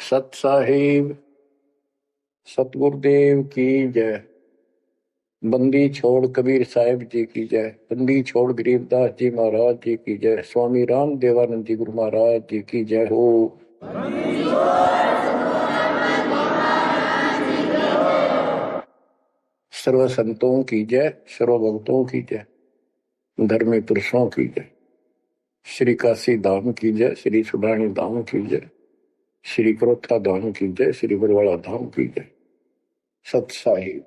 सत साहिब सतगुरुदेव की जय। बंदी छोड़ कबीर साहिब जी की जय। बंदी छोड़ गरीबदास जी महाराज जी की जय। स्वामी राम देवानंद जी गुरु महाराज जी की जय हो। सर्व संतों की जय, सर्व भक्तों की जय, धर्मी पुरुषों की जय। श्री काशी धाम की जय, श्री सुब्राणी धाम की जय, श्री क्रोथा धाम की जय, श्री बरवाड़ा धाम की जय। सत साहिब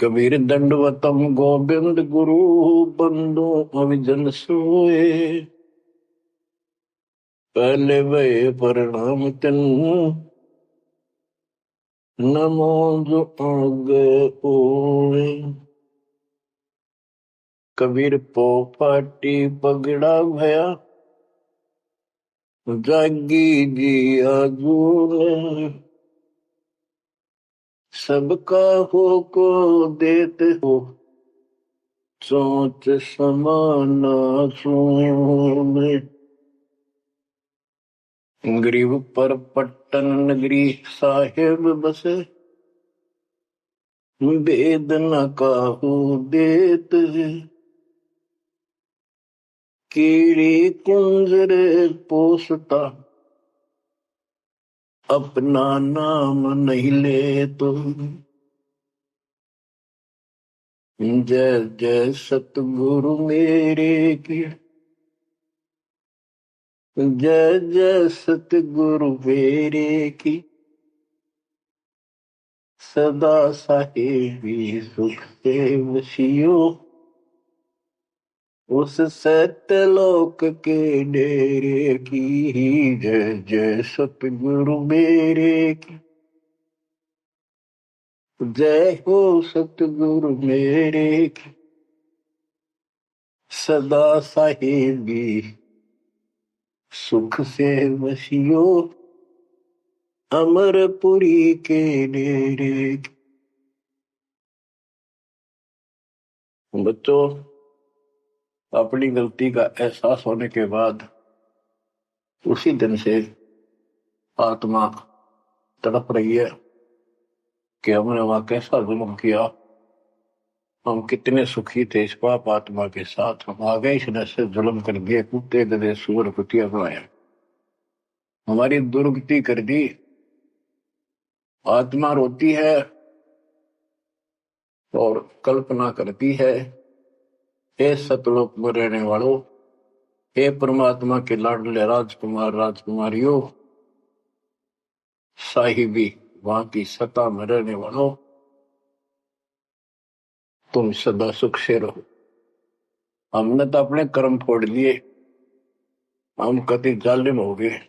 कबीर दंडवतम गोविंद गुरु बंदो अविजन सोए। पहले वे प्रणाम तिन नमो जो आगे ओए। कबीर पो पाटी पगड़ा भया जागी जी आजून। सबका हो को देते हो सोच समाना सुन। गरीब पर पट्टन नगरी साहेब बसे वेद न काहू देत। कीड़ी कुंजर पोसता अपना नाम नहीं ले तो। जय जय सतगुरु मेरे की, जय जय सतगुरु मेरे की। सदा साहेबी सुख से वसियो उस सत्यलोक के डेरे की। जय जय सतगुरु मेरे की, जय हो सतगुरु मेरे की। सदा साहेबी सुख से वसियो अमरपुरी के डेरे की। बच्चों, अपनी गलती का एहसास होने के बाद उसी दिन से आत्मा तड़प रही है कि हमने वहां कैसा जुल्म किया। हम कितने सुखी थे इस पाप आत्मा के साथ। हम आ गए इसने से जुल्म कर दिए, कुत्ते गधे सूअर कुतिया बनाया, हमारी दुर्गति कर दी। आत्मा रोती है और कल्पना करती है, हे सतलोक में रहने वालों, हे परमात्मा के लाडले राजकुमार राजकुमारियों, साहिबी वहां की सत्ता में रहने वालों, तुम सदा सुख से रहो। हमने तो अपने कर्म फोड़ लिए, हम कति जालिम हो गए,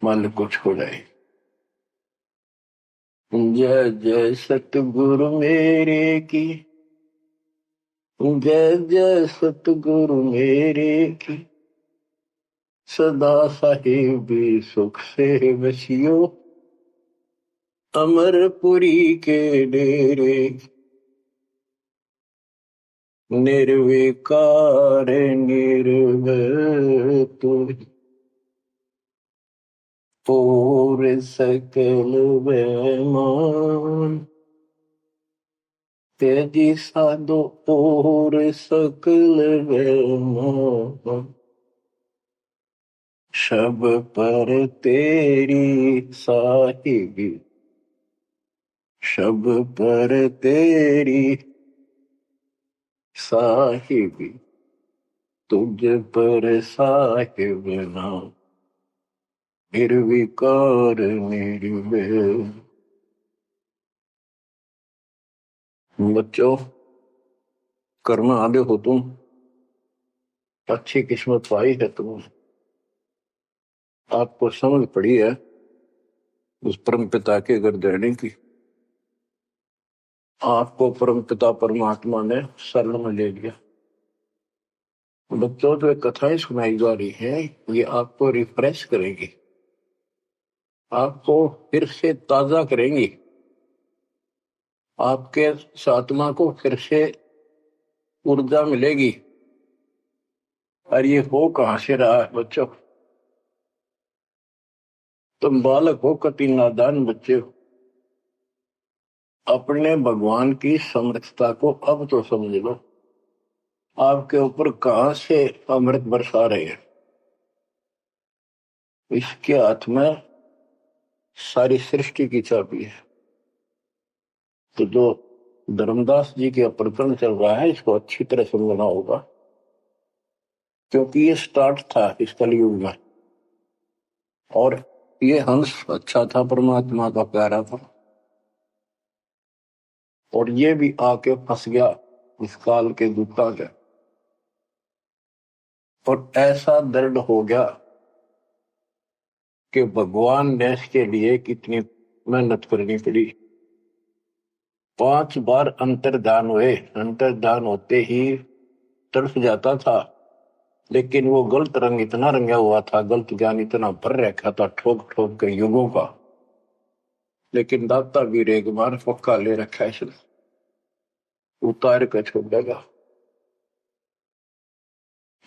मालिक को छोड़ आए। जय जय सतगुरु मेरे की, जय जय सतगुरु मेरे की। सदा साहिबी सुख से वसियो अमरपुरी के डेरे। निर्विकार निर्भय तुम पूर सकल बेमान। तेजी साधो पूर सकल बेमान। शब पर तेरी साहिबी, शब पर तेरी साहिबी, तुझ पर साहिब नाम निर्विकार निर्भय। बच्चों, कर्म आदि हो तुम, अच्छी किस्मत पाई है तुम, आपको समझ पड़ी है उस परम पिता के घर रहने की। आपको परम पिता परमात्मा ने शरण में ले लिया। बच्चों, जो कथाएं सुनाई जा रही हैं ये आपको रिफ्रेश करेंगी, आपको फिर से ताजा करेंगी, आपके आत्मा को फिर से ऊर्जा मिलेगी। और ये हो कहां से रहा है बच्चों? तुम बालक हो, कति नादान बच्चे हो, अपने भगवान की समर्थता को अब तो समझ लो। आपके ऊपर कहां से अमृत बरसा रहे हैं? इसके हाथ में सारी सृष्टि की चाबी है। तो जो धर्मदास जी के प्रकरण चल रहा है, इसको अच्छी तरह समझना होगा, क्योंकि ये स्टार्ट था इस कलयुग में। और ये हंस अच्छा था, परमात्मा का प्यारा था, और ये भी आके फंस गया इस काल के दूता के। और ऐसा दर्द हो गया कि भगवान ने इसके लिए कितनी मेहनत करनी पड़ी। 5 बार अंतर्धान हुए, अंतर्धान होते ही तड़फ जाता था, लेकिन वो गलत रंग इतना रंगा हुआ था, गलत ज्ञान इतना भर रखा था ठोक ठोक के युगों का। लेकिन दाता भी एक बार पक्का ले रखा है, इसने उतार कर छोड़ देगा।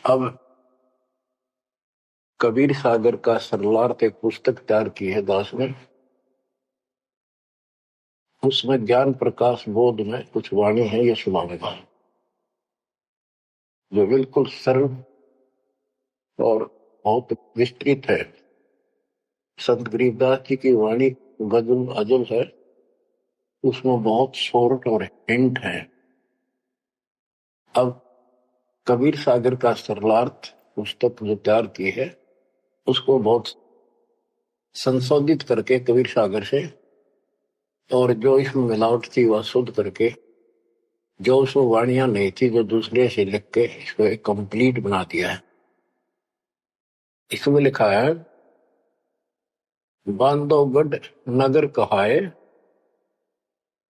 अब कबीर सागर का सरलार्थ एक पुस्तक तैयार की है दास ने। उसमें ज्ञान प्रकाश बोध में कुछ वाणी है, ये सुनाऊंगा, जो बिल्कुल सरल और बहुत विस्तृत है। संत गरीबदास जी की वाणी गजल अजल है, उसमें बहुत शॉर्ट और हिंट है। अब कबीर सागर का सरलार्थ पुस्तक जो तैयार की है, उसको बहुत संशोधित करके कबीर सागर से, और जो इसमें मिलावट थी वह शुद्ध करके, जो उसमें वाणियां नहीं थी जो दूसरे से लिख के इसको एक कंप्लीट बना दिया है। इसमें लिखा है, बांधवगढ़ नगर कहाए,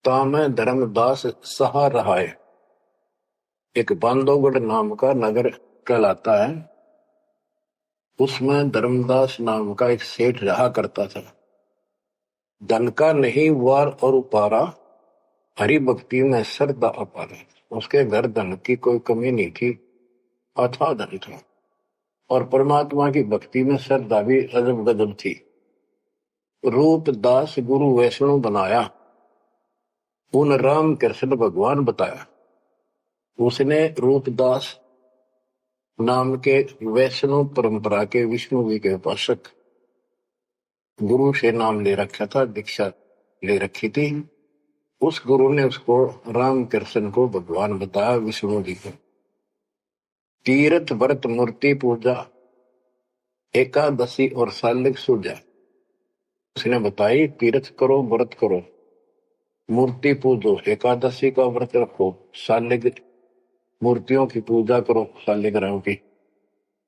तामे धर्मदास सहा रहाए। एक बांधवगढ़ नाम का नगर कहलाता है, उसमें धर्मदास नाम का एक सेठ रहा करता था। धन का नहीं वार और उपारा, हरि भक्ति में श्रद्धा अपार। उसके घर धन की कोई कमी नहीं थी, अथाह धन था, और परमात्मा की भक्ति में श्रद्धा भी अजब गजब थी। रूप दास गुरु वैष्णव बनाया, उन राम कृष्ण भगवान बताया। उसने रूपदास नाम के वैष्णव परंपरा के विष्णु जी के उपासक गुरु से नाम ले रखा था, दीक्षा ले रखी थी। उस गुरु ने उसको राम कृष्ण को भगवान बताया, विष्णु जी को। तीर्थ व्रत मूर्ति पूजा, एकादशी और सालिग सूजा उसने बताई। तीर्थ करो, व्रत करो, मूर्ति पूजो, एकादशी का व्रत रखो, सालिग मूर्तियों की पूजा करो, सालिग्राम की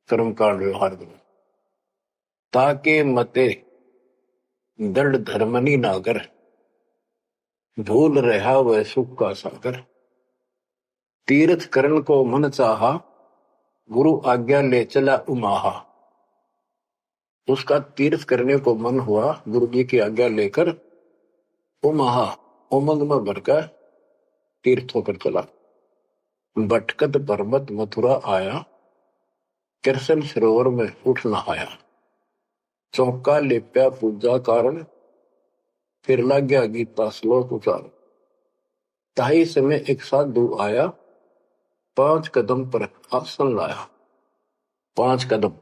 कर्म कांड व्यवहार करो, ताकि मते दृढ़ धर्मनी नागर, भूल रहा वह सुख का सागर। तीर्थ करण को मन चाहा, गुरु आज्ञा ले चला उमाहा। उसका तीर्थ करने को मन हुआ, गुरु जी की आज्ञा लेकर उमाहा उमंग में भरकर तीर्थ होकर चला। भटकत पर्वत मथुरा आया, कृष्ण सरोवर में उठ नहाया। चौका लेप्या पूजा कारण, फिर लग गया गीता श्लोक उचार। ताही समय एक साधु आया, 5 कदम पर आसन लाया। 5 कदम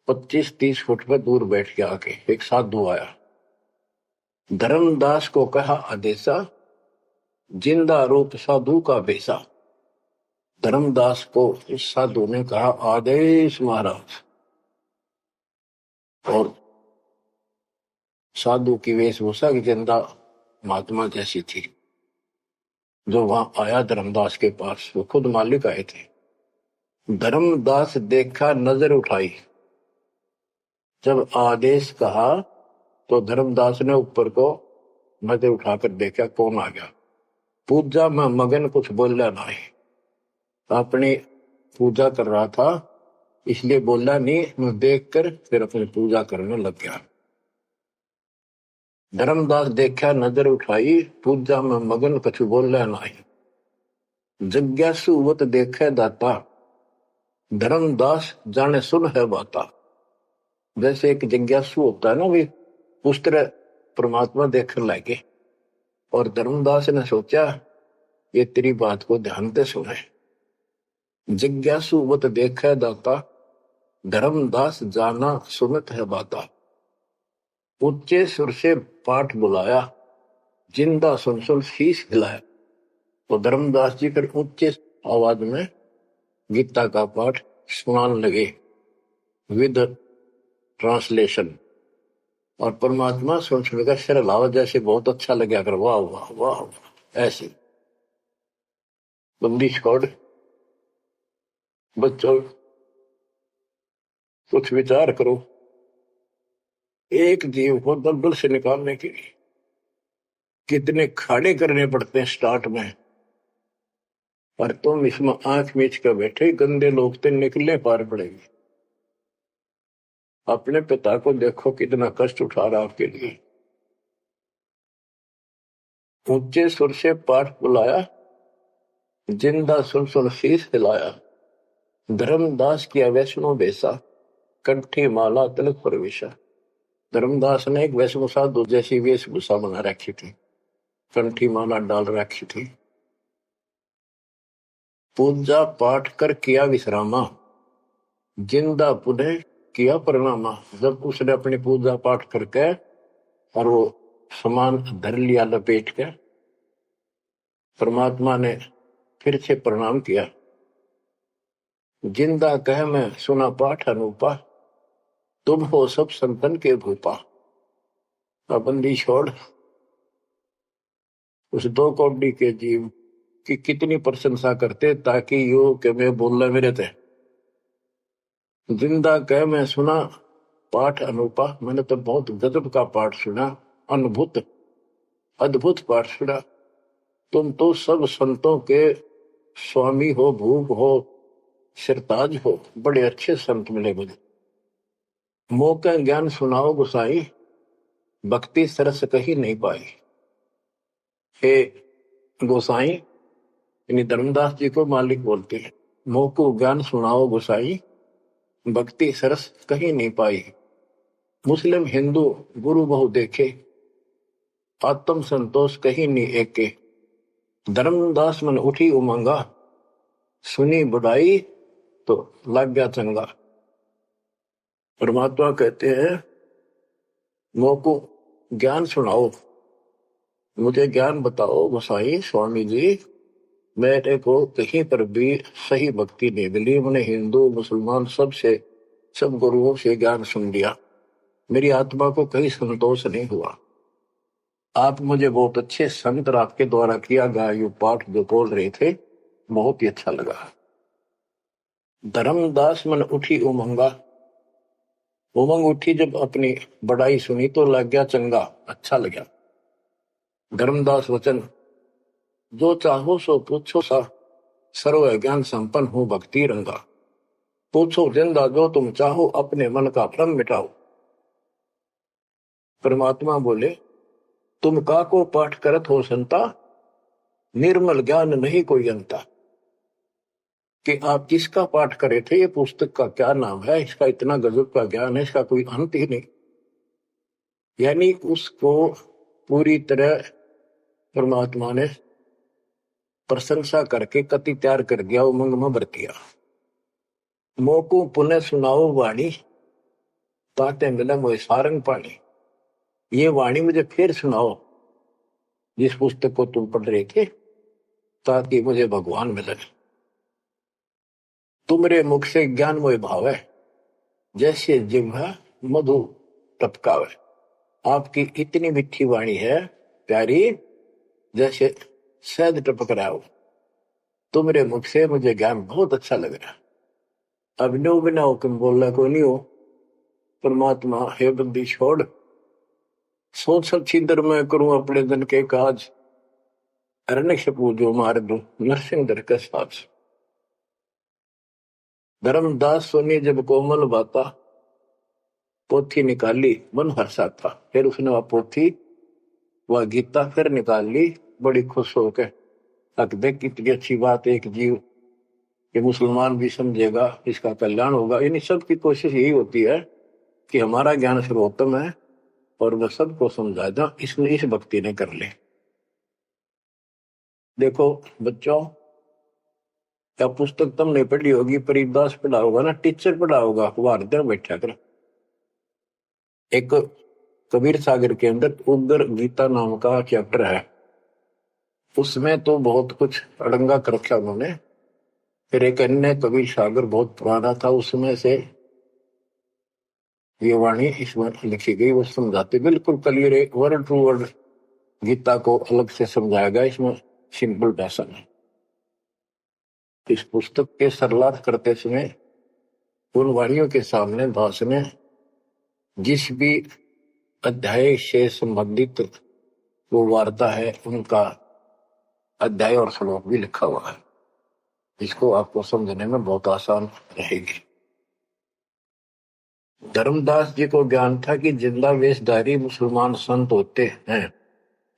25-30 फुट पर दूर बैठ के आके एक साधु आया। धर्मदास को कहा आदेशा, जिंदा रूप साधु का बेसा। धर्मदास को इस साधु ने कहा आदेश महाराज। और साधु की वेशभूषा की जिंदा महात्मा जैसी थी। जो वहां आया धर्मदास के पास, वो खुद मालिक आए थे। धर्मदास देखा, नजर उठाई। जब आदेश कहा तो धर्मदास ने ऊपर को नजर उठाकर देखा, कौन आ गया। पूजा में मगन, कुछ बोला नहीं, अपनी पूजा कर रहा था, इसलिए बोला नहीं। मैं देखकर फिर अपनी पूजा करने लग गया। धर्मदास देखा, नजर उठाई, पूजा में मगन, कुछ बोला नहीं। जिज्ञासुवत देखे दाता, धर्मदास जाने सुन है बाता। जैसे एक जिज्ञासु होता है ना, भी उस तरह परमात्मा देखने लगे और धर्मदास ने सोचा ये तेरी बात को ध्यान से सुने। जिज्ञासु मत देखे दाता, धर्मदास जाना सुनत है बाता। ऊंचे सुर से पाठ बुलाया, जिंदा सुन सुन शीश हिलाया। तो धर्मदास जी फिर ऊंचे आवाज में गीता का पाठ सुनाने लगे विद ट्रांसलेशन। और परमात्मा सुन सुनकर सिर हिलावा, जैसे बहुत अच्छा लगा कर वाह वाह वाह वाह। ऐसी बंदी छोड़ बच्चों, कुछ विचार करो। एक जीव को दलदल से निकालने के लिए कितने खाड़े करने पड़ते हैं स्टार्ट में, पर तुम इसमें आंख मीच कर बैठे, गंदे लोग तो निकलने पार पड़ेंगे। अपने पिता को देखो कितना कष्ट उठा रहा आपके लिए। ऊंचे सुर से पाठ बुलाया, जिंदा सुन सुन शीश हिलाया। धर्मदास किया वैष्णो बेसा, कंठी माला तिलक प्रवेशा। धर्मदास ने एक वैष्णो साधु जैसी वेशभूषा बना रखी थी, कंठी माला डाल रखी थी। पूजा पाठ कर किया विश्रामा, जिंदा पुनः किया प्रणामा। जब उसने अपनी पूजा पाठ करके और वो सामान धर लिया लपेट के, परमात्मा ने फिर से प्रणाम किया। जिंदा कह मैं सुना पाठ अनूपा, तुम हो सब संतन के भूपा। बंदी छोड़ उस दो कौड़ी के जीव की कितनी प्रशंसा करते ताकि यो के मैं बोलना मेरे थे। जिंदा कह मैं सुना पाठ अनूपा, मैंने तो बहुत गजब का पाठ सुना, अद्भुत अद्भुत पाठ सुना। तुम तो सब संतों के स्वामी हो, भूप हो, सिरताज हो, बड़े अच्छे संत मिले मुझे। मोका ज्ञान सुनाओ गुसाई, भक्ति सरस कहीं नहीं पाई। हे गोसाई, यानी धर्मदास जी को मालिक बोलते हैं, मोको ज्ञान सुनाओ गुसाई, भक्ति सरस कहीं नहीं पाई। मुस्लिम हिंदू गुरु बहु देखे, आत्म संतोष कहीं नहीं एके। धर्मदास मन उठी उमंगा, सुनी बुढ़ाई तो लग गया चंगा। परमात्मा कहते हैं मोको ज्ञान सुनाओ, मुझे ज्ञान बताओ गोसाई स्वामी जी। मेरे को कहीं पर भी सही भक्ति नहीं मिली। मैंने हिंदू मुसलमान सब गुरुओं से ज्ञान सुन लिया, मेरी आत्मा को कहीं संतोष नहीं हुआ। आप मुझे बहुत अच्छे संत आपके द्वारा किया गया ये पाठ जो बोल रहे थे, बहुत ही अच्छा लगा। धर्मदास मन उठी उमंगा, उमंग उठी जब अपनी बड़ाई सुनी तो लग गया चंगा, अच्छा लगा। धर्मदास वचन, जो चाहो सो पूछो सा, सर्व ज्ञान संपन्न हो भक्ति रंगा। पूछो जिंदा जो तुम चाहो, अपने मन का भ्रम मिटाओ। परमात्मा बोले, तुम का को पाठ करत हो संता, निर्मल ज्ञान नहीं कोई अंता। कि आप किसका पाठ करे थे, ये पुस्तक का क्या नाम है, इसका इतना गजब का ज्ञान है, इसका कोई अंत ही नहीं। यानी उसको पूरी तरह परमात्मा ने प्रशंसा करके कति तैयार कर दिया, उमंग में भर दिया। मोको पुनः सुनाओ वाणी, ताते मिले मोए सारंग पानी। ये वाणी मुझे फिर सुनाओ, जिस पुस्तक को तुम पढ़ रहे थे, ताकि मुझे भगवान मिले। तुमरे मुख से ज्ञान मोए भावे, जैसे जिह्वा मधु टपकावे। आपकी इतनी मीठी वाणी है प्यारी, जैसे शहद टपक रहा हो। तुमरे मुख से मुझे ज्ञान बहुत अच्छा लग रहा। अब नो बिना हुक्म बोलना को नहीं हो। परमात्मा, हे बंदी छोड़, सोच छिंदर मैं करूं अपने दिन के काज, अरण्य पूजो मार दूं नरसिंह दर के साथ। धर्मदास सुनी जब कोमल बाता, पोथी निकाली मन हर्षा था। फिर उसने वह पोथी वह गीता फिर निकाल ली, बड़ी खुश होकर। अक देख कितनी अच्छी बात, एक जीव ये मुसलमान भी समझेगा, इसका कल्याण होगा। यानी सबकी कोशिश यही होती है कि हमारा ज्ञान सर्वोत्तम है, और वह सबको समझाना इसने इस भक्ति ने कर ले। देखो बच्चों, क्या पुस्तक तुमने पढ़ी होगी, परिदास पढ़ा होगा ना, टीचर पढ़ा होगा, अखबार दे बैठा कर। एक कबीर सागर के अंदर उग्र गीता नाम का चैप्टर है, उसमें तो बहुत कुछ अड़ंगा कर रखा उन्होंने। फिर एक अन्य कबीर सागर बहुत पुराना था, उसमें से ये वाणी इसमें लिखी गई, वो समझाते बिल्कुल क्लियर है, वर्ड टू वर्ड गीता को अलग से समझाया गया, इसमें सिंपल भाषा में। इस पुस्तक के सरलार्थ करते समय उन वाणियों के सामने दास ने जिस भी अध्याय से संबंधित वो वार्ता है उनका अध्याय और श्लोक भी लिखा हुआ है, इसको आपको समझने में बहुत आसान रहेगी। धर्मदास जी को ज्ञान था कि जिंदा वेशधारी मुसलमान संत होते हैं,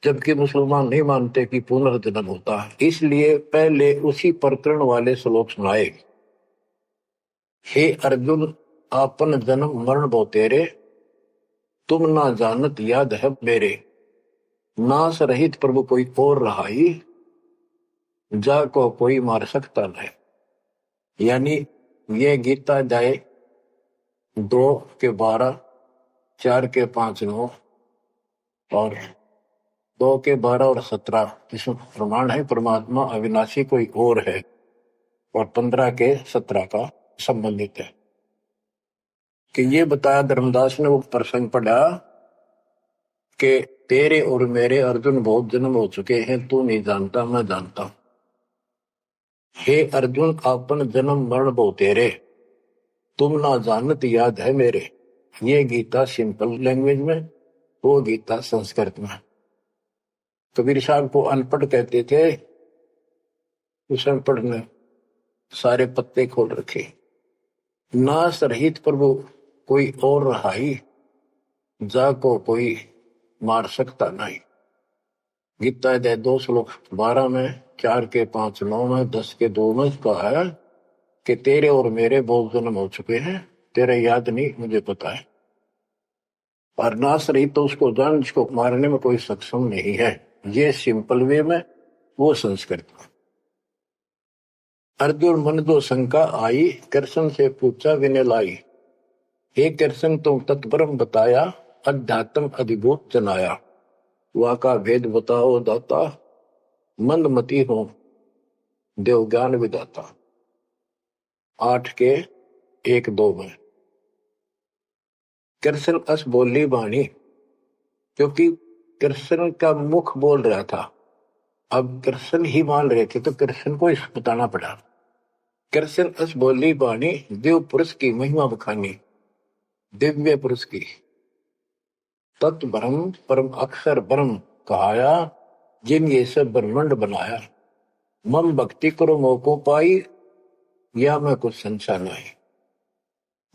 जबकि मुसलमान नहीं मानते कि पुनर्जन्म होता है, इसलिए पहले उसी प्रकरण वाले श्लोक सुनाए। हे अर्जुन, आपन जन्म मरण बो तेरे, तुम ना जानत याद है मेरे, नाश रहित प्रभु कोई और रहाई, जा को कोई मार सकता नहीं। यानी ये गीता जाए 2:12, 4:5-9 और 2:12 और 17 इसमें प्रमाण है परमात्मा अविनाशी कोई और है, और 15:17 का संबंधित है कि ये बताया धर्मदास ने वो प्रसंग पढ़ा कि तेरे और मेरे अर्जुन बहुत जन्म हो चुके हैं, तू नहीं जानता मैं जानता हूं। हे अर्जुन, आपन जन्म मरण बहु तेरे, तुम ना जानत याद है मेरे। ये गीता सिंपल लैंग्वेज में, वो गीता संस्कृत में। कबीर साहब को अनपढ़ कहते थे, उस अनपढ़ ने सारे पत्ते खोल रखे। नाश रहित प्रभु कोई और रहाई, जा को कोई मार सकता नहीं। गीता अध्याय 2:12 में, 4:5-9 में, 10:2 में कहा है कि तेरे और मेरे बहुत जन्म हो चुके हैं, तेरे याद नहीं मुझे पता है। और नाश रही तो उसको जान जिसको मारने में कोई सक्षम नहीं है। ये सिंपल वे में, वो संस्कृत में। अर्जुन मन दो शंका आई, कृष्ण से पूछा विनय लाई, हे कृष्ण तुम तत्परम बताया, अध्यात्म अधिभूत जनाया, वाका भेद बताओ दाता, मंदमती हो देव ज्ञान विदाता। 8:1-2 में कृष्ण अस बोली बाणी, क्योंकि कृष्ण का मुख बोल रहा था, अब कृष्ण ही मान रहे थे तो कृष्ण को इस बताना पड़ा। कृष्ण अस बोली बाणी, देव पुरुष की महिमा बखानी, दिव्य पुरुष की तत्व ब्रह्म परम अक्षर ब्रह्म कहाया, जिन ये सब ब्रह्मांड बनाया, मम भक्ति करो मोको पाई, या मैं कुछ संशय नहीं,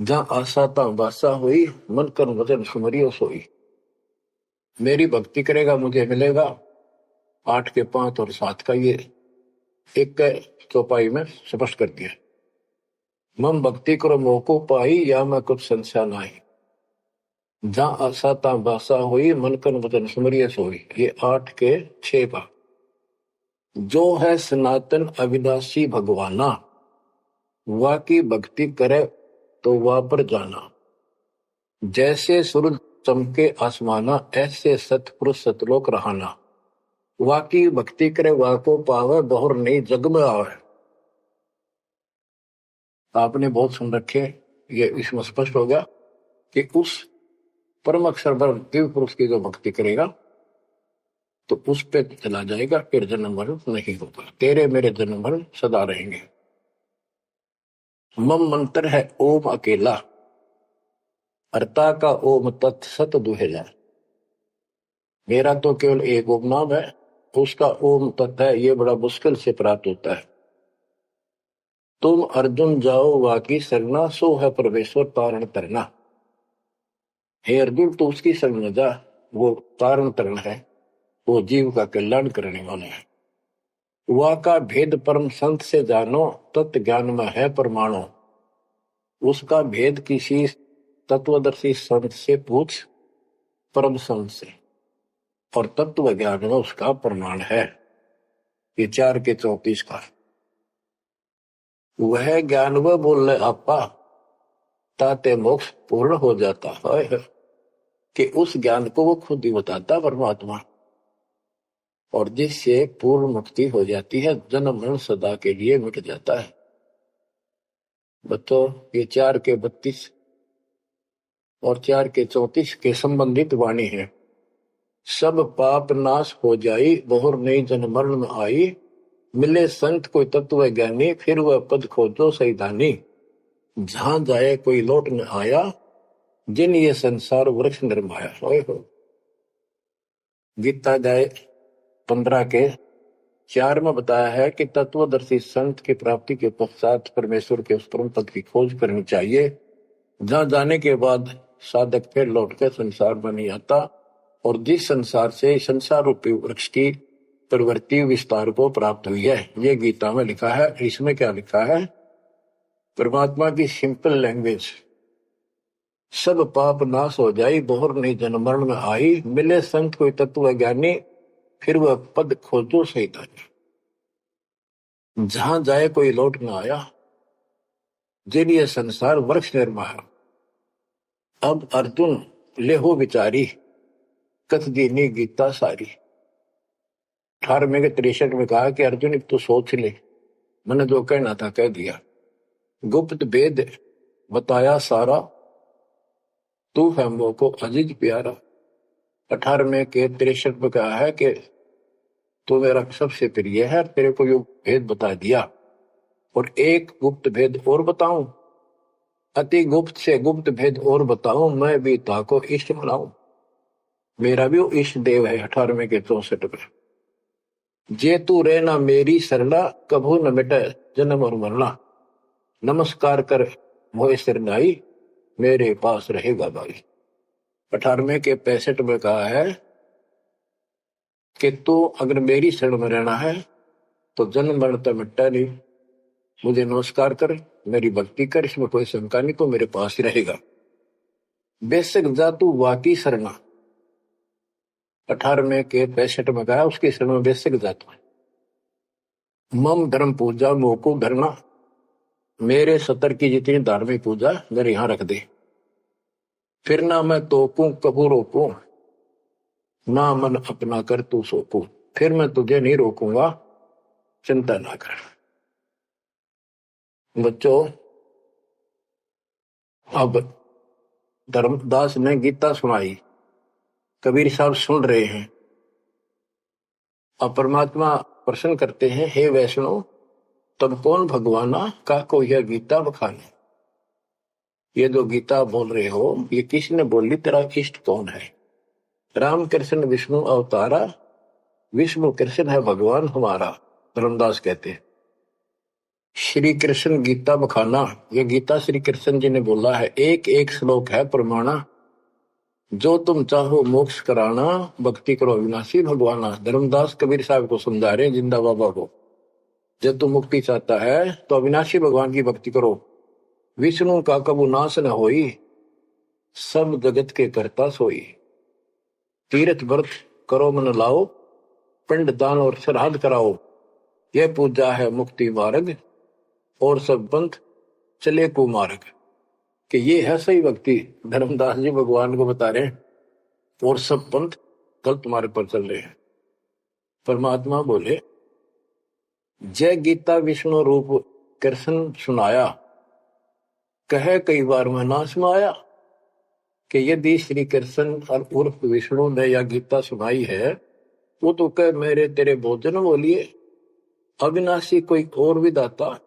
जहां आशा ता बासा हुई, मन कर वचन सुमरियो सोई। मेरी भक्ति करेगा मुझे मिलेगा। 8:5 और 7 का ये एक चौपाई में स्पष्ट कर दिया। मम भक्ति करो मोको पाई, या मैं कुछ संशय नहीं, जहां आशा ता बासा हुई, मन कर वचन सुमरियो सोई। ये 8:6 का जो है सनातन अविनाशी भगवाना, वा की भक्ति करे तो वह पर जाना, जैसे सूरज चमके आसमाना, ऐसे सतपुरुष सतलोक रहाना, वा की भक्ति करे वा को पावे, बहुर नहीं जग में आवे। आपने बहुत सुन रखे, ये इसमें स्पष्ट हो गया कि उस परम अक्षर पर दिव्य पुरुष की जो भक्ति करेगा तो उस पे चला जाएगा, फिर जन्म मरण नहीं होगा, तेरे मेरे जन्म मरण सदा रहेंगे। मम मंत्र है ओम अकेला, अर्ता का ओम तत्सत दुहेला। मेरा तो केवल एक ओम नाम है, उसका ओम तत् है, ये बड़ा मुश्किल से प्राप्त होता है। तुम अर्जुन जाओ वाकी सरना, सो है परमेश्वर तारण तरना। हे अर्जुन तो उसकी शरण जा, वो तारण तरण है, वो जीव का कल्याण करने वाला है। वा का भेद परम संत से जानो, तत्व ज्ञान में है परमाणु। उसका भेद किसी तत्वदर्शी संत से पूछ, परम संत से, और तत्व ज्ञान में उसका प्रमाण है। ये 4 के 34 का वह ज्ञान वह बोल रहे आपा ताते मोक्ष पूर्ण हो जाता है, कि उस ज्ञान को वो खुद ही बताता परमात्मा, और जिससे पूर्ण मुक्ति हो जाती है, जन्म मरण सदा के लिए मिट जाता है। बच्चों, ये 4 के 32 और 4 के 34 के संबंधित वाणी है। सब पाप नाश हो जाई, बहुर नई जन्म मरण में आई, मिले संत कोई तत्व ज्ञानी, फिर वह पद खोजो सैदानी। जहां जाए कोई लौट न आया, जिन ये संसार वृक्ष निर्माया। हो गीता जाए 15 के 4 में बताया है कि तत्वदर्शी संत की प्राप्ति के पश्चात परमेश्वर के उस परम पद की खोज करनी चाहिए, जहां जाने के बाद साधक फिर लौटकर संसार में नहीं आता, और जिस संसार से संसार रूपी वृक्ष की प्रवृत्ति विस्तार को प्राप्त हुई है। ये गीता में लिखा है। इसमें क्या लिखा है? परमात्मा की सिंपल लैंग्वेज। सब पाप नाश हो जाई, बहुर नहीं जन्म मरण में आई, मिले संत कोई तत्व ज्ञानी, फिर वह पद खोजो सैतानी। जहां जाए कोई लौट न आया, जिन ये संसार वृक्ष निर्माया। अब अर्जुन लेहो विचारी, कथ दीनी गीता सारी। 18वें के 63 में कहा कि अर्जुन तो सोच ले, मैंने जो कहना था कह दिया। गुप्त भेद बताया सारा, तू है वो को अजीज प्यारा। 18वें के 63 में कहा है कि तू मेरा सबसे प्रिय है, तेरे को यो भेद बता दिया। और एक गुप्त भेद और बताऊं, अति गुप्त से गुप्त भेद और बताऊं, मैं भी ताको इष्ट बनाऊं। मेरा भी वो इष्ट देव है। 18वें के 64 में, जे तू रहना मेरी सरला, कभू न मिटे जन्म और मरना। नमस्कार कर मोह सिरनाई, मेरे पास रहेगा भाई। 18वें के 65 में कहा है कि तू अगर मेरी शरण में रहना है तो जन्म मरण तो मिटता नहीं। मुझे नमस्कार कर, मेरी भक्ति कर, इसमें कोई शंका नहीं, तो मेरे पास ही रहेगा। बेशक जा तू वाकी शरणा। 18वें के 65 में कहा उसकी शरण में बेशक जा तू। मम धर्म पूजा मोको धरना, मेरे सतर की जितनी धार्मिक पूजा मेरे यहां रख दे। फिर ना मैं तोकूं कबू रोकूं, ना मन अपना कर तू सोकूं। फिर मैं तुझे नहीं रोकूंगा, चिंता ना कर। बच्चों, अब धर्मदास ने गीता सुनाई, कबीर साहब सुन रहे हैं। अब परमात्मा प्रश्न करते हैं, हे वैष्णव तब कौन भगवाना का को यह गीता बखाने। ये जो गीता बोल रहे हो ये किसने बोली, तेरा इष्ट कौन है? राम कृष्ण विष्णु अवतारा, विष्णु कृष्ण है भगवान हमारा। धर्मदास कहते हैं श्री कृष्ण गीता बखाना, ये गीता श्री कृष्ण जी ने बोला है। एक एक श्लोक है प्रमाणा, जो तुम चाहो मोक्ष कराना, भक्ति करो अविनाशी भगवाना। धर्मदास कबीर साहब को समझा रहे हैं, जिंदा बाबा को। जब तुम मुक्ति चाहता है तो अविनाशी भगवान की भक्ति करो। विष्णु का कबू नाश न होई, सब जगत के करता सोई। तीर्थ व्रत करो मन लाओ, पिंड दान और श्राद्ध कराओ। यह पूजा है मुक्ति मार्ग, और सब पंथ चले कुमार्ग। कि ये है सही भक्ति। धर्मदास जी भगवान को बता रहे हैं, और सब पंथ गलत मार्ग पर चल रहे हैं। परमात्मा बोले, जय गीता विष्णु रूप कृष्ण सुनाया, कहे कई बार मैं नाश में आया। कि यदि श्री कृष्ण और उर्फ विष्णु ने यह गीता सुनाई है, वो तो कह मेरे तेरे भोजन बोलिए। अविनाशी कोई और विधाता,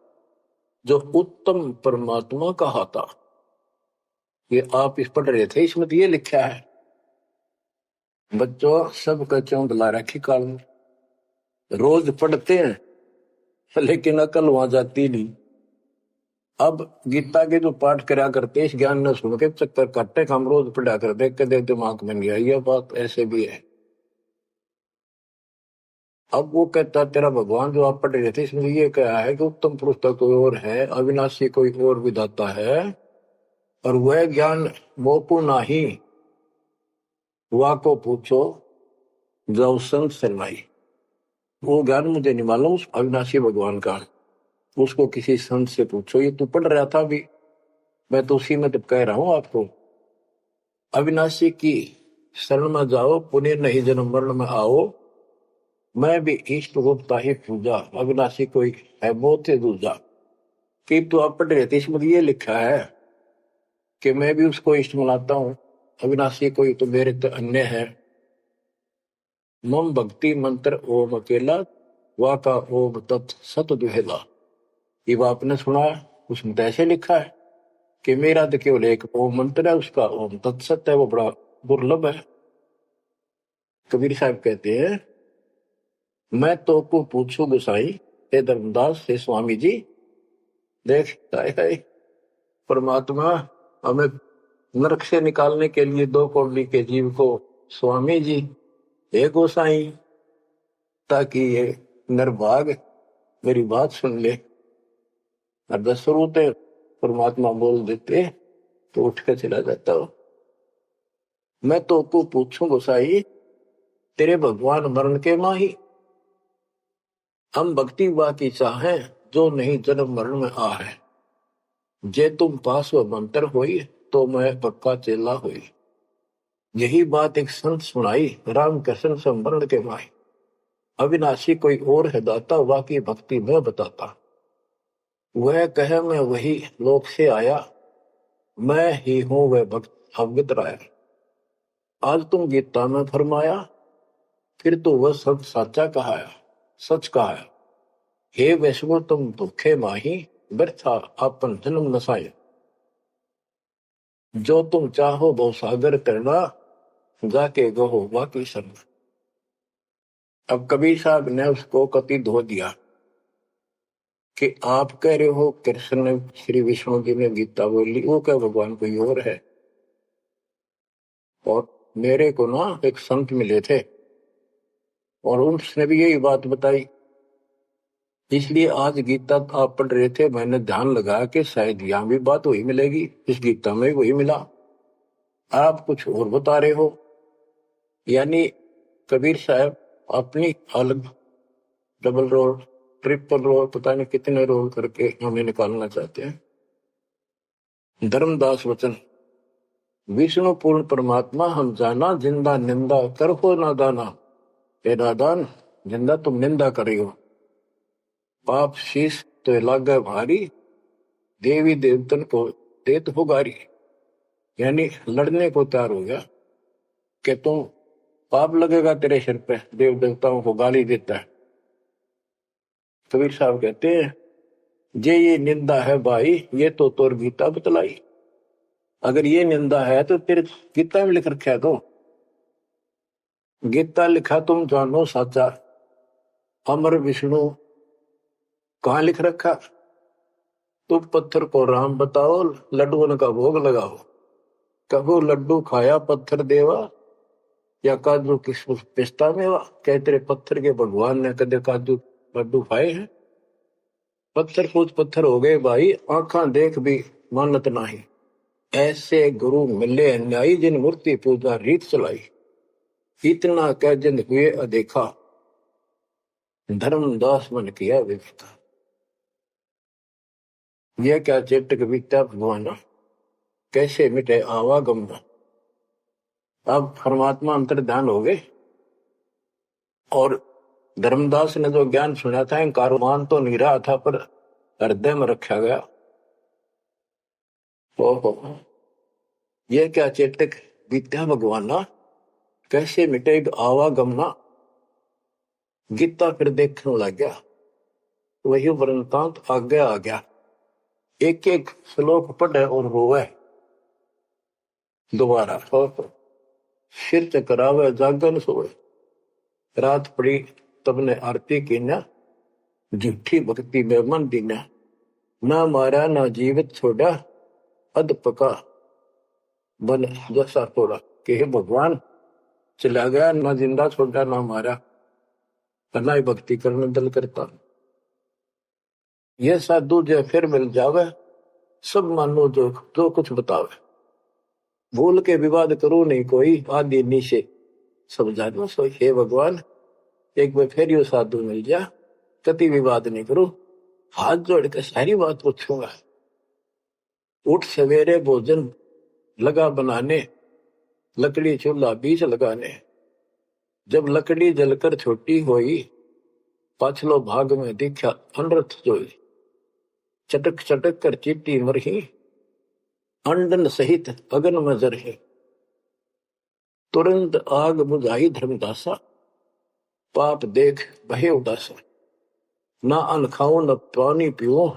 जो उत्तम परमात्मा कहा था। ये आप इस पढ़ रहे थे, इसमें तो ये लिखा है। बच्चों, सबका चौंधला रखी काल, रोज पढ़ते हैं लेकिन अकल वहां जाती नहीं। अब गीता के जो पाठ करा करते, इस ज्ञान न सुन के चक्कर काटते, हम रोज पढ़ा कर देख के देख दिमाग में नहीं आई। ये बात ऐसे भी है। अब वो कहता तेरा भगवान जो आप पढ़ रहे थे, इसमें ये कहा है कि उत्तम पुरुष तो कोई और है, अविनाशी कोई और विधाता है, और वह ज्ञान मोको नाही। वा को पूछो जो संत शरणाई। वो ज्ञान मुझे नहीं मालूम उस अविनाशी भगवान का, उसको किसी संत से पूछो। ये तू पढ़ रहा था अभी, मैं तो उसी में तो कह रहा हूं आपको। अविनाशी की शरण में जाओ, पुण्य नहीं जन्म मरण में आओ। मैं भी इष्ट रूपता ही पूजा, अविनाशी कोई है बहुत ही दूजा। कि तो आप पढ़ रहे थे, इसमें ये लिखा है कि मैं भी उसको इष्ट मनाता हूं, अविनाशी कोई तो मेरे तो अन्य है। मम भक्ति मंत्र ओम अकेला, वाका ओम तत् सत दुहेला। ये वो आपने सुना है, उसमें तो ऐसे लिखा है कि मेरा तो केवल एक ओम मंत्र है, उसका ओम तत्सत है, वो बड़ा दुर्लभ है। कबीर साहब कहते हैं, मैं तो को पूछू गुसाई, हे धर्मदास हे स्वामी जी। देख है परमात्मा हमें नरक से निकालने के लिए दो कौड़ी के जीव को स्वामी जी हे गोसाई, ताकि ये निर्भाग मेरी बात सुन ले। और दसरूते परमात्मा बोल देते तो उठ के चला जाता हो। मैं तो को पूछू गोसाई, तेरे भगवान मरण के माही। हम भक्ति वा की चाहें, जो नहीं जन्म मरण में आ है। जे तुम पास व मंत्र होई, तो मैं पक्का चेला हुई। यही बात एक संत सुनाई, राम कृष्ण संवरण के माही। अविनाशी कोई और है दाता, वाकी भक्ति में बताता। वह कहे मैं वही लोक से आया, मैं ही हूं वह भक्त अवगत राया। आज तुम गीता में फरमाया, फिर तो वह सब साचा कहाया, सच कहाया। हे वैष्णव तुम दुखे माही, व्यर्था आपन जन्म नसाए। जो तुम चाहो बहु सागर करना, जाके गहो वाकी शरण। अब कबीर साहब ने उसको कति धो दिया कि आप कह रहे हो कृष्ण ने श्री विष्णु जी ने गीता बोली, वो क्या भगवान कोई और है। और मेरे को ना एक संत मिले थे और उसने भी यही बात बताई। इसलिए आज गीता आप पढ़ रहे थे, मैंने ध्यान लगाया कि शायद यहां भी बात वही मिलेगी, इस गीता में वही मिला, आप कुछ और बता रहे हो। यानी कबीर साहब अपनी अलग डबल रोल ट्रिपल रोल पता नहीं कितने रोल करके हमें निकालना चाहते हैं। धर्मदास वचन, विष्णु पूर्ण परमात्मा हम जाना, जिंदा निंदा कर हो नादाना। हे नादान, जिंदा तुम निंदा कर रही हो, पाप शीश तो लागे भारी, देवी देवतन को देत हो गारी। यानी लड़ने को तैयार हो गया कि तुम पाप लगेगा तेरे सिर पे, देव देवताओं को गाली देता है। कबीर साहब कहते हैं, जे ये निंदा है भाई, ये तो तोर गीता बतलाई। अगर ये निंदा है तो तेरे गीता में लिख रखा है। तो गीता लिखा तुम जानो साचा, अमर विष्णु कहाँ लिख रखा। तुम पत्थर को राम बताओ, लड्डुओं का भोग लगाओ। कबो लड्डू खाया पत्थर देवा, या काजू किशमिश पिस्ता मेवा। क्या तेरे पत्थर के भगवान ने कदे काजू लड्डू खाए हैं। पत्थर कुछ पत्थर हो गए भाई, आंखा देख भी मानत नहीं। ऐसे गुरु मिले अन्यायी, जिन मूर्ति पूजा रीत चलाई। इतना कह जिन हुए अदेखा, धर्मदास मन किया विवेका। यह क्या चेटक बीता भगवाना, कैसे मिटे आवागम। अब परमात्मा अंतर ध्यान हो गए और धर्मदास ने जो ज्ञान सुना था, कारवान तो नहीं रहा था पर हृदय में रखा गया। ओहो, यह क्या चेतक बीत्या भगवाना, कैसे मिटे आवागमना। गीता फिर देखने लग गया, वही वृंतांत आगे आ गया। एक एक श्लोक पढ़े और रोवे दोबारा। सिर चकरावे जागन सोए, रात पड़ी तब ने आरती की न, झूठी भक्ति में मन दीना। ना मारा ना जीवित छोड़ा, अध पका बन जैसा तोड़ा। कि हे भगवान, चला गया ना जिंदा छोड़ा ना मारा, करना ही भक्ति करने दल करता। यह साधु जो फिर मिल जावे, सब मानो जो जो कुछ बतावे। भूल के विवाद करो नहीं कोई, आदि नीचे सब जानो सो। हे भगवान, एक बार फिर यो साधु मिल जा, कति विवाद नहीं करो, हाथ जोड़ के सारी बात पूछूंगा। उठ सवेरे भोजन लगा बनाने, लकड़ी चूल्हा बीच लगाने। जब लकड़ी जलकर छोटी होई, पाछलो भाग में दिखा अनरथ जोई। चटक चटक कर चीटी मरही, अंडन सहित अगन में जरही। तुरंत आग बुझाई धर्मदासा, पाप देख भय उदासा। ना अन्न खाऊं न पानी पीऊं,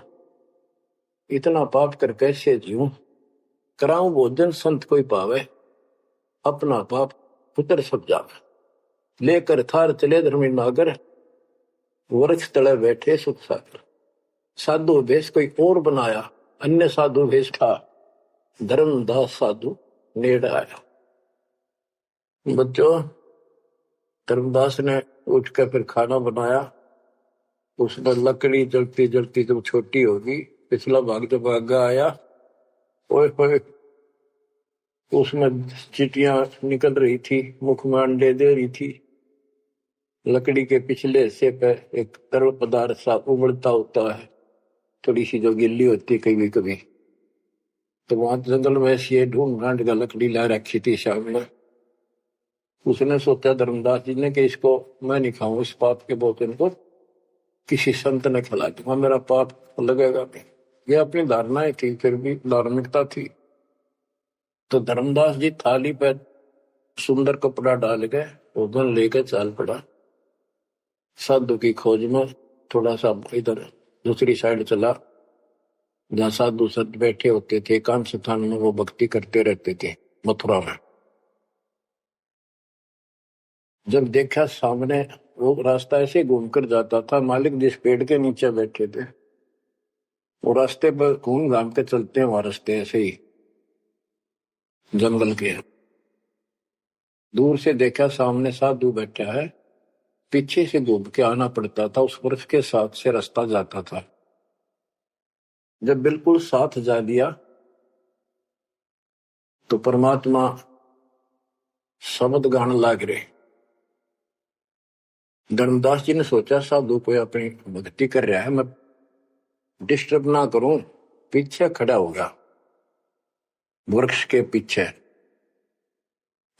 इतना पाप कर कैसे जीऊं। कराऊं भोजन संत कोई पावे, अपना पाप उतर सब जावे। लेकर थार चले धर्मी नागर, वृक्ष तले बैठे सुख सागर। साधु भेष कोई और बनाया, अन्य साधु भेष था, धर्मदास साधु नेड़ आया। बच्चों, धर्मदास ने उठकर फिर खाना बनाया। उसने लकड़ी जलती जलती जब छोटी होगी, पिछला भाग जब आगे आया, ओए होए, उसमें चीटियां निकल रही थी, मुख में अंडे दे रही थी। लकड़ी के पिछले हिस्से पे एक तरल पदार्थ सा उबलता होता है, थोड़ी सी जो गिल्ली होती है कभी कभी। तो वहां जंगल में से ढूंढ ढांड का लकड़ी ला रखी थी सामने। उसने सोचा धर्मदास जी ने कि इसको मैं नहीं खाऊं, इस पाप के भोजन को किसी संत ने खिला दूंगा, मेरा पाप लगेगा नहीं। ये अपनी धारणाएं थी, फिर भी धार्मिकता थी। तो धर्मदास जी थाली पे सुंदर कपड़ा डाल के भोजन लेके चाल पड़ा। साधु की खोज में थोड़ा सा इधर दूसरी साइड चला, जहाँ साधु संत बैठे होते थे, एकांत स्थान में वो भक्ति करते रहते थे मथुरा में। जब देखा सामने वो रास्ता ऐसे घूमकर जाता था, मालिक जिस पेड़ के नीचे बैठे थे वो रास्ते पर घूम घाम के चलते हैं, वहां रास्ते ऐसे ही जंगल के। दूर से देखा सामने साधु बैठा है, पीछे से घूम के आना पड़ता था, उस वृक्ष के साथ से रास्ता जाता था। जब बिल्कुल साथ जा दिया तो परमात्मा शब्द गान लाग रहे। धर्मदास जी ने सोचा साधु कोई अपनी भक्ति कर रहा है, मैं डिस्टर्ब ना करूं, पीछे खड़ा होगा वृक्ष के पीछे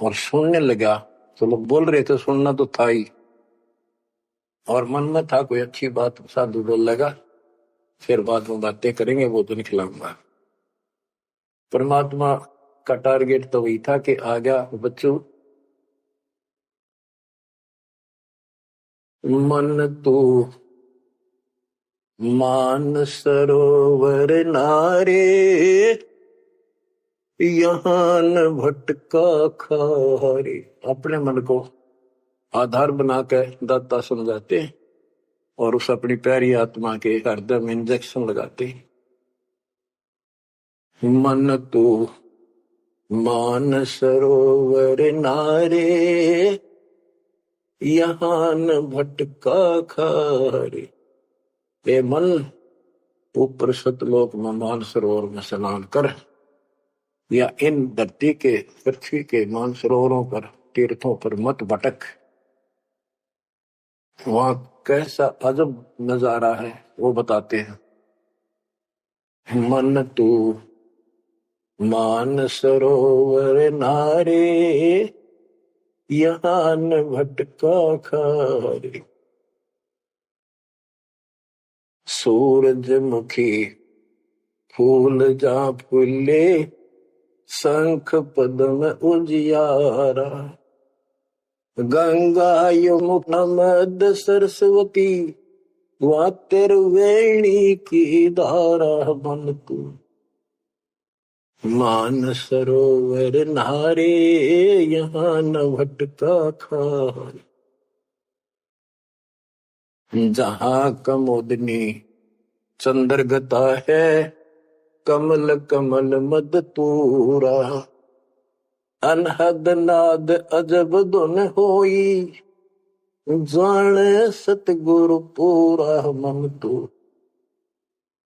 और सुनने लगा। तो लोग बोल रहे थे, सुनना तो था ही, और मन में था कोई अच्छी बात साधु बोल लगा, फिर बाद में बातें करेंगे, वो तो निकलाऊंगा। परमात्मा का टारगेट तो वही था कि आ गया बच्चों, मन तू मान सरोवर नारे, यहाँ न भटका खारे। अपने मन को आधार बनाकर दाता समझाते और उस अपनी प्यारी आत्मा के हृदय में इंजेक्शन लगाते। मन तू मान सरोवर नारे, यहाँ न भटका खारे। ए मन, ऊपर सतलोक में मान सरोवर में स्नान कर, या इन धरती के पृथ्वी के मान सरोवरों पर, तीर्थों पर मत भटक। वहां कैसा अजब नजारा है वो बताते हैं। मन तू मान सरोवर नारे, यहाँ न भटका खारे। सूरजमुखी फूल जा फूले, शंख पद्म उजियारा। गंगा यमुना मद सरस्वती, वहाँ त्रिवेणी की धारा। मन तू मान सरोवर नारे, यहाँ न भटका खारे। जहाँ कमोदनी चंद्रगता है, कमल कमल मद तूरा। अनहद नाद अजब धुन होई, जाने सतगुरु पूरा। मन तू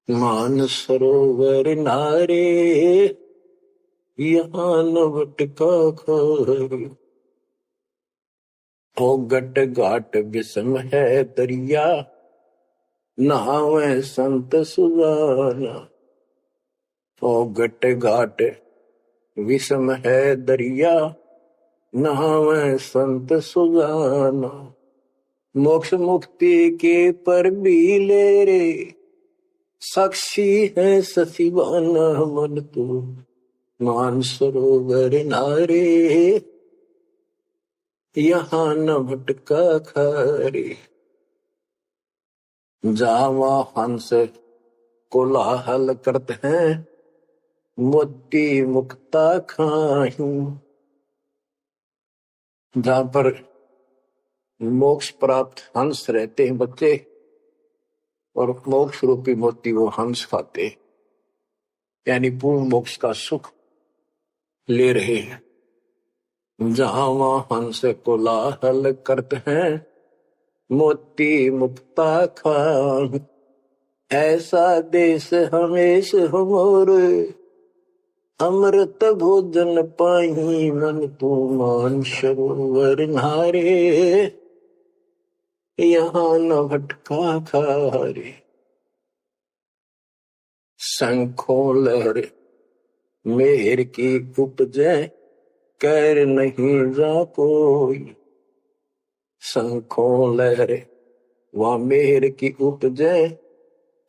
मान सरोवर नारे, यहाँ न भटका खारी। ओ गट घाट विषम है दरिया, नहावे संत सुजाना। ओ गट घाट विषम है दरिया, नहावे संत सुजाना। मोक्ष मुक्ति के पर भी ले रे, साक्षी है सचिवाना मन तू। मानसरोवर नारे, यहाँ न भटका खारे। जावा हंस कोलाहल करते हैं, मोती मुक्ता खाही। जहां पर मोक्ष प्राप्त हंस रहते हैं बच्चे, और मोक्ष रूपी मोती वो हंस खाते, यानी पूर्ण मोक्ष का सुख ले रहे हैं। जहां वहां हंस कोलाहल करते हैं, मोती मुक्ता खाही। ऐसा देश हमेश हमोर, अमृत भोजन पाही मन तू। मान सरोवर नारे, यहाँ न भटका खारे। शंखों लहर मेहर की उपजे, कर नहीं जा कोई। शंखों लहर वह मेहर की उपजे,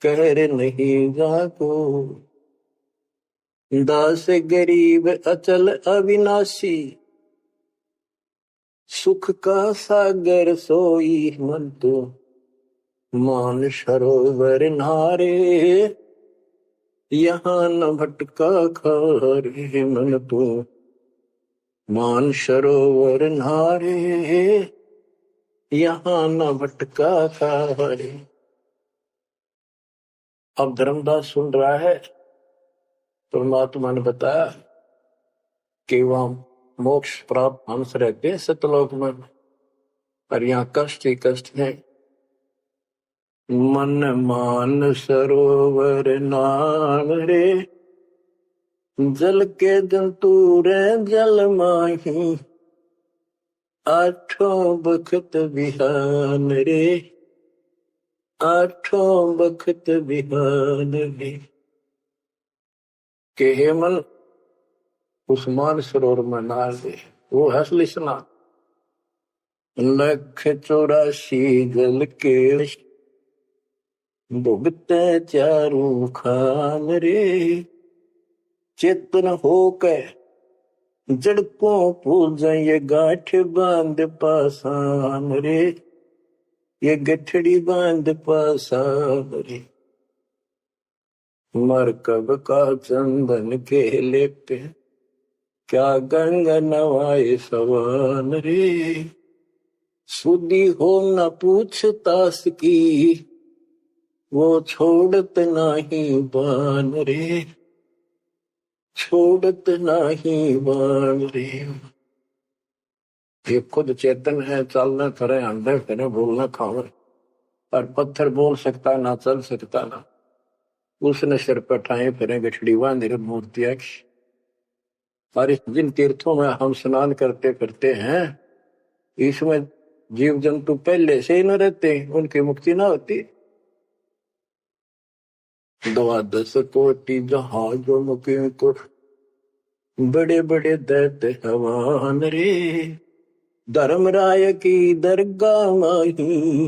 कर नहीं जा कोई। दास गरीब अचल अविनाशी, सुख का सागर सोई मन तो। मान सरोवर नारे, यहाँ न भटका खारे मन तो। मान सरोवर नारे, यहाँ न भटका खारे। अब धर्मदास सुन रहा है, परमात्मा ने बताया कि वहां मोक्ष प्राप्त हंस रहते हैं सतलोक में, पर यहाँ कष्ट ही कष्ट है। मन मान सरोवर नाम रे, जल के जंतु रे जल माही। आठों बखत बिहान रे, आठों बखत बिहान रे। के हे मन उस मान सरोवर में नार दे, वो असली स्नान। लख 84 जल के भुगते चारों खान रे। चेतन होकर जड़ को पूजा, ये गांठ बांध पासान रे। ये गठड़ी बांध पासान रे। मरकब का चंदन के लेपे, क्या गंगा नवाए सवान रे। सुधी हो न पूछतास की, वो छोड़त नहीं बान रे। छोड़त नहीं बान रे। ये खुद चेतन है, चलना करे अंडे फिरे बोलना खावे, पर पत्थर बोल सकता ना, चल सकता ना। उसने सिर पर ठाए फिरे गठड़ी बांधी मूर्तियां। और जिन तीर्थों में हम स्नान करते करते हैं, इसमें जीव जंतु पहले से ही न रहते, उनकी मुक्ति ना होती। 12 कोटि जहाजों मुके को, बड़े बड़े दैत्य हवान रे। धर्मराय की दरगाह माही,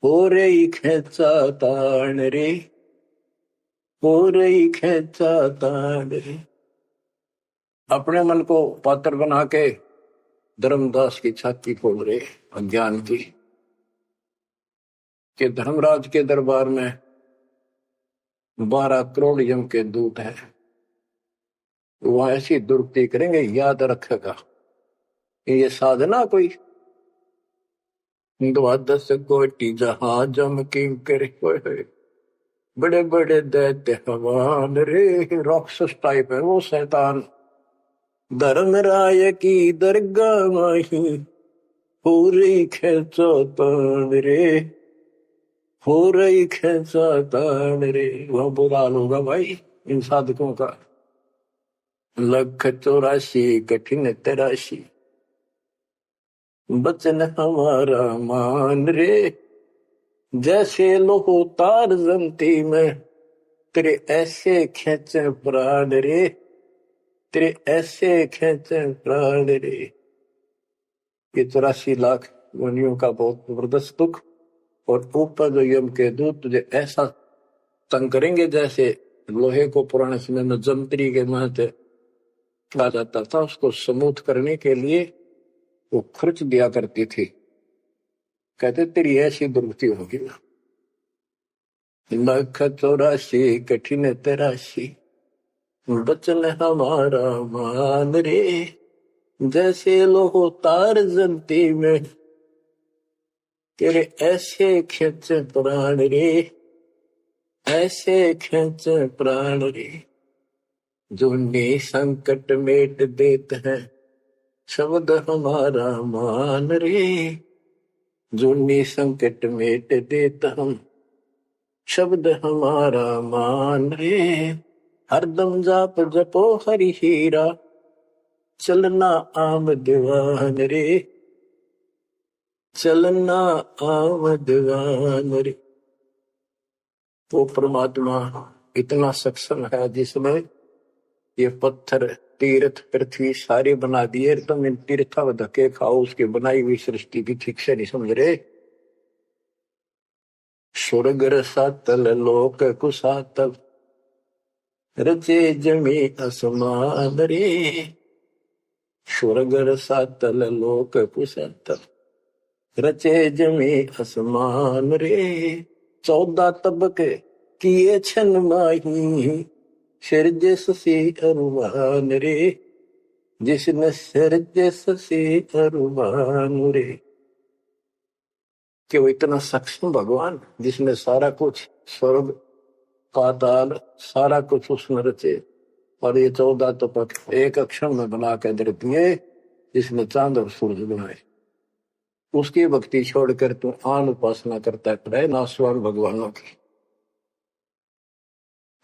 हो रही खेचा तान रे। हो रही खेचा तान रे। अपने मन को पात्र बना के धर्मदास की छाती खोल रहे अज्ञान की, कि धर्मराज के दरबार में 12 करोड़ यम के दूत हैं। वह ऐसी दुर्गति करेंगे, याद रखेगा ये साधना कोई। 12 कोटि जहाज की करे, बड़े बड़े दैत्य हवान रे। राक्षस टाइप है वो शैतान। धर्मराय की दरगाह माही, पूरी खेचा तान रे। हो रही खेचा तान रे। वह बुरा हाल होगा भाई इन साधकों का। लख 84 कठिन तराशी, बचन हमारा मान रे, जैसे लोहो तार जमती में, तेरे ऐसे खेचे प्राण रे, तेरे ऐसे खेचे प्राण रे। ये 84 लाख योनियों का बहुत जबरदस्त दुख, और ऊपर जो यम के दूत तुझे ऐसा तंग करेंगे जैसे लोहे को पुराने समय में जंतरी के महते कहा जाता था, उसको समूथ करने के लिए वो खर्च दिया करती थी। कहते तेरी ऐसी दुर्गति होगी ना। लख 84 कठिन तराशी, बचन हमारा मान रे, जैसे लोहो तार जलती में, तेरे ऐसे खेचे प्राण रे, ऐसे खेचे प्राण रे। जो संकट मेट देते हैं, शब्द हमारा मान रे, जो संकट मेट देता हम, शब्द हमारा मान रे। हरदम जाप जपो हरि हीरा, चलना आम दीवान रे, चलना आम दीवान रे। वो परमात्मा इतना सक्षम है जिसमें ये पत्थर तीर्थ पृथ्वी सारे बना दिए, तुम इन तीर्थों धक्के खाओ, उसकी बनाई हुई सृष्टि भी ठीक से नहीं समझ रहे। स्वर्ग रसातल लोक कुसातल, रचे जमी असमान रे, स्वर्ग रसातल लोक कुसातल, रचे जमी असमान रे। 14 तबके किए छन माही, सिरजे ससी अरुमान रे, जिसने सिरजे ससी अरुमान रे। कि वो इतना सक्षम भगवान जिसने सारा कुछ स्वर्ग पाताल सारा कुछ उसने रचे, और ये 14 तपक एक अक्षर में बना के दे दिए, जिसने चांद और सूरज बनाए। उसकी भक्ति छोड़कर तू आन उपासना करता है नासवान भगवानों की।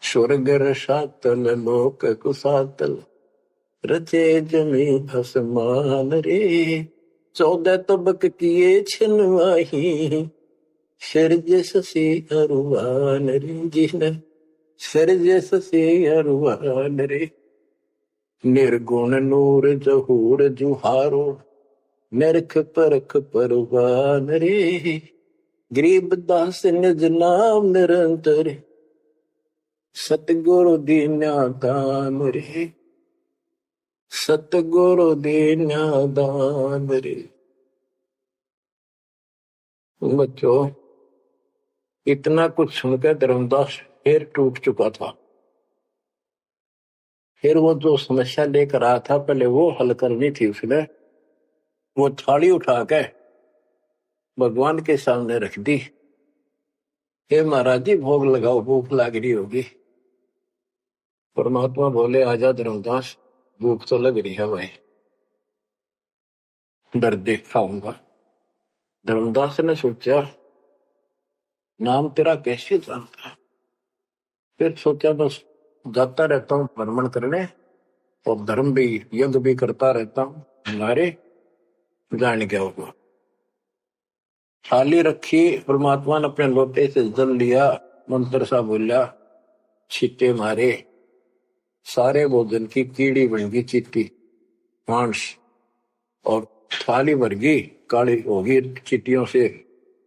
स्वर्ग रसातल लोक कुसातल, रचे जमी आसमान रे, 14 तबक किए छिनवाही, सिरज ससी अरुवान रे, जिसने सिरज ससी अरुवान रे। निर्गुण नूर जहूर जुहारो, निरख परख परवान रे, गरीब दास निज नाम निरंतर, सतगुरु दीन्या दान रे, सतगुरु दीन्या दान रे। बच्चों, इतना कुछ सुनकर धर्मदास फिर टूट चुका था। फिर वो जो समस्या लेकर आया था, पहले वो हल करनी थी उसने। वो थाली उठा के भगवान के सामने रख दी, हे महाराज जी भोग लगाओ, भूख लग रही होगी। परमात्मा बोले आजा धर्मदास, भूख तो लग रही है भाई, डर देख खाऊंगा। धर्मदास ने सोचा नाम तेरा कैसे जानता है। फिर सोचा बस जाता रहता हूँ भ्रमण करने, और धर्म भी यज्ञ भी करता रहता हूँ, हमारे जान क्या होगा। थाली रखी, परमात्मा ने अपने लोटे से जल लिया, मंत्र सा बोला, छींटे मारे, सारे भोजन की कीड़ी बन गई चीटी मांस, और थाली भर गई काली होगी चीटियों से,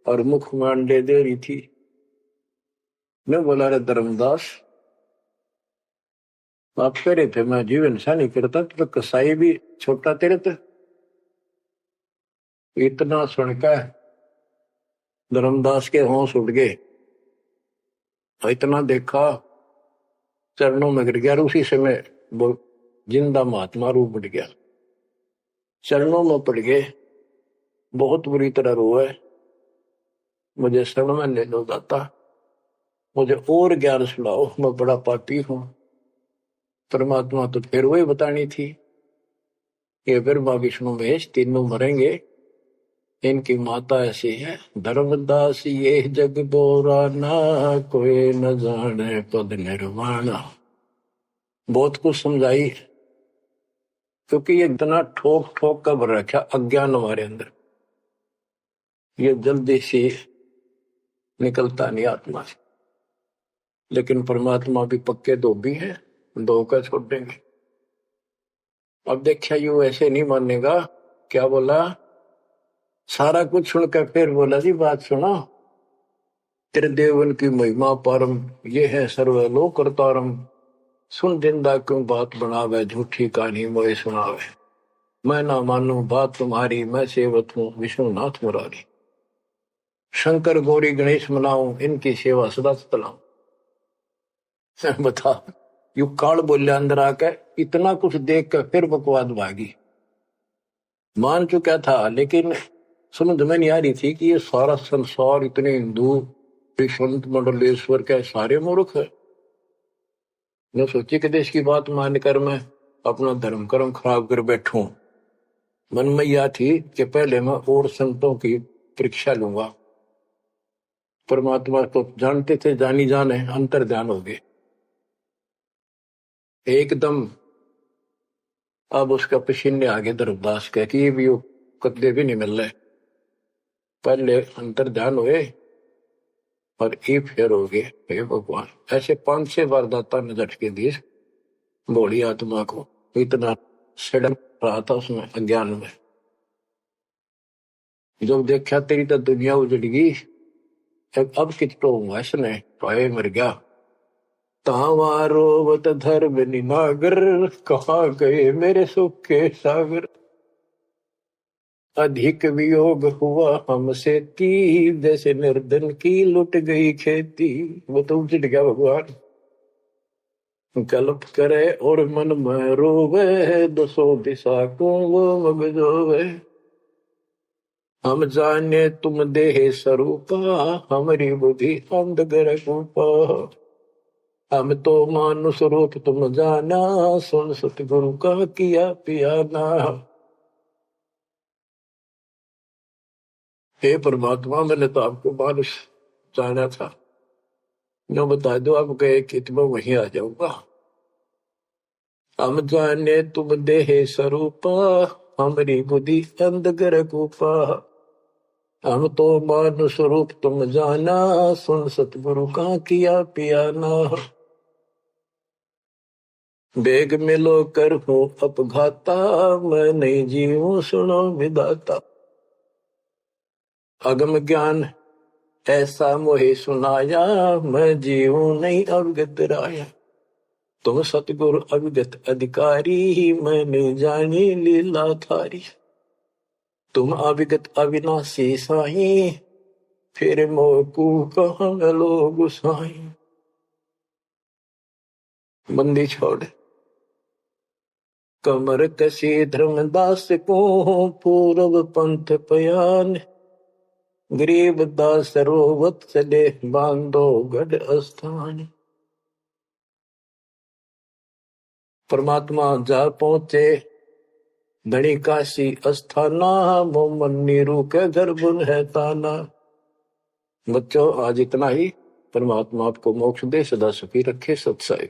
और मुख मांडे दे रही थी। मैं बोला रे धर्मदास, आप कह रहे थे मैं जीवन सा नहीं करता, तो कसाई भी छोटा तेरे थे। इतना सुनकर धर्मदास के होश उड़ गए, इतना देखा चरणों में गिर गया। उसी समय वो जिंदा महात्मा रूप बढ़ गया, चरणों में पड़ गए, बहुत बुरी तरह रोए, मुझे शरण में ले लो दाता, मुझे और ज्ञान सुनाओ, मैं बड़ा पापी हूं। परमात्मा तो फिर वही बतानी थी, ये ब्रह्मा विष्णु महेश तीनों मरेंगे, इनकी माता ऐसी है। धर्मदास ये जग बोरा ना, कोई न जाने पद निर्वाणा। बहुत कुछ समझाई, क्योंकि ये इतना ठोक ठोक कर भर रखा अज्ञान हमारे अंदर, ये जल्दी से निकलता नहीं आत्मा से। लेकिन परमात्मा भी पक्के धोबी है, धोकर छोड़ देंगे। अब देखा यू ऐसे नहीं मानेगा। क्या बोला? सारा कुछ सुनकर फिर बोला जी बात सुनो, तेरे देवन की महिमा परम, ये है सर्वलोक करतारम। सुन जिंदा क्यों बात बनावे, झूठी कहानी मोए सुनावे। मैं ना मानू बात तुम्हारी, मैं सेवक हूँ विष्णुनाथ मुरारी। शंकर गौरी गणेश मनाऊं, इनकी सेवा सदा चलाऊं। बता, यू काल बोलिया अंदर आके, इतना कुछ देख कर फिर बकवाद भागी। मान चुका था लेकिन समझ में नहीं आ रही थी कि ये सारा संसार इतने हिंदू संत मंडलेश्वर के सारे मूर्ख है। मैं सोची कि देश की बात मानकर मैं अपना धर्म कर्म खराब कर बैठूं। मन में यह थी कि पहले मैं और संतों की परीक्षा लूंगा। परमात्मा तो जानते थे, जानी जाने अंतर ध्यान हो गए एकदम। अब उसका पसीने आगे धर्मदास कह कि ये भी कदे भी नहीं मिल रहे। पहले अंतर ध्यान हुए और ये फेर हो गए। हे भगवान, ऐसे 5-6 बार दाता ने झटके दिए भोली आत्मा को। इतना सड़न रहा था उसमें अज्ञान में। जब देखा तेरी तो दुनिया उजड़ गई, अब कितो हुआ इसने पाए मर गया। तावा रोवत धर्म निनागर, कहाँ गए मेरे सुख के सागर। अधिक वियोग हुआ हमसे ती, जैसे निर्धन की लुट गई खेती। वो तो उजड़ गया भगवान। कल्प करे और मन में रोवे, दसों दिशा को वो मगजोवे। हम जाने तुम देह स्वरूपा, हमारी बुद्धि अंधगर रूपा। हम तो मानुष रूप तुम जाना, सुन सतगुरु का किया पियाना। हे परमात्मा, मैंने तो आपको मानुष जाना था, जो बता दो आप गए कि मैं वहीं आ जाऊंगा। हम जाने तुम देह स्वरूपा, हमारी बुद्धि अंधगर रूपा। हम तो मानुष रूप तुम जाना, सुन सतगुरु का किया पियाना। बेग मिलो कर हूँ अपघाता, मैं नहीं जीऊं सुनो विदाता। अगम ज्ञान ऐसा मोहे सुनाया, मैं जीऊं नहीं अवगत राया। तुम सतगुरु अविगत अधिकारी, मैंने जानी लीला थारी। तुम अविगत अविनाशी साईं, फिर मोकू कहाँ लो गुसाई। बंदी छोड़ कमर कसी धर्मदास को, पूर्व पंथ पयान। गरीब दास रोवत चले, बांधो गढ़ स्थान। परमात्मा जा पहुंचे धनी काशी अस्थाना, मोमन नीरू के घर बुन है ताना। बच्चों, आज इतना ही। परमात्मा आपको मोक्ष दे, सदा सुखी रखे। सत्संग।